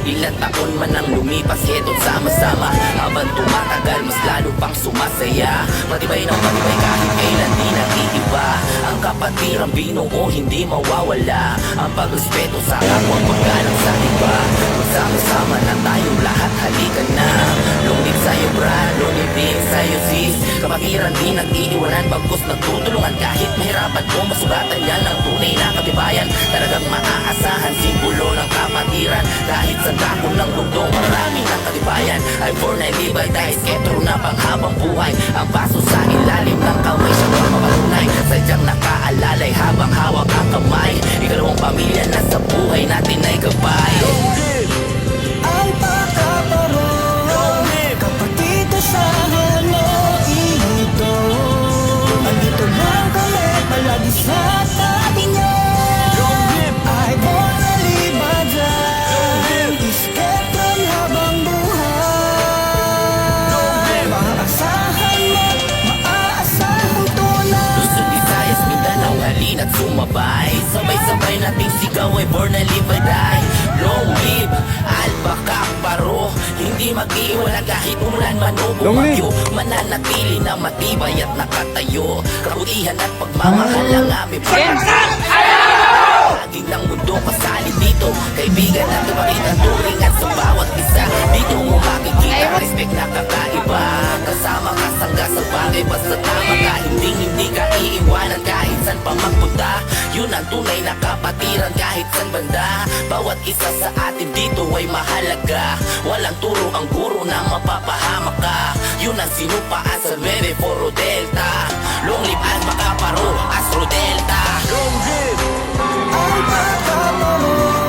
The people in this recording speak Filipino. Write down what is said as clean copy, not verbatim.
Ilang taon man ang lumipas, eto't sama-sama. Habang tumatagal, mas lalo pang sumasaya. Matibay ng matibay kahit kailan di nag-iiba. Ang kapatiran binuo, hindi mawawala. Ang pagrespeto sa kapwa, paggalang sa iba. Magsama-sama na tayong lahat, halika na. Lungig sa'yo bra, lungig din sa'yo sis. Kapatiran di nag-iiwanan, bagkus nagtutulungan. Kahit mahirapan ko, masugatan yan ng tunay na katibayan. Talagang maaasahan, simbolo ng kapatiran. Kahit sa dako ng mundo, marami ng katibayan. I'm born I live I die, sketro na panghabang buhay. Ang paso sa ilalim ng kamay, siya ang mapatunay. Sadyang nakaalalay habang hawak ang kamay. Ikalawang pamilya na sa buhay natin ay gabay. Ang pagkakaroon, kapatid sa halo ito. Andito lang kami palagi sa tabi niya. Ay born na libadan, isketron habang buhay. Maaasahan mo't maaasahan tunay. Luzon, Visayas, Mindanao, halina't sumabay. Sabay-sabay nating sigaw ay born na live I die. Long live, Alpaca, Paro. Hindi mag-iwala kahit umulan man o bumagyo. Mananatili na matibay at nakatayo. Kabutihan at pagmamahal ang aming lagi ng mundo kasali dito. Kaibigan at tumarit ang turingan sa bawat isa. Dito mo makikita respect na kakaiba. Kasama ka sangga sa bagay, basta tama ka. Hindi ka iiwanan kahit saan pa magpunta. Yun ang tunay na kapatiran kahit saan banda. Bawat isa sa atin dito ay mahalaga. Walang turo ang guro na mapapahamak ka. Yun ang sinupaan sa 94 Delta. Long live Alpaca, Paro, Astro Delta. Long live! Ang pagkakaroon,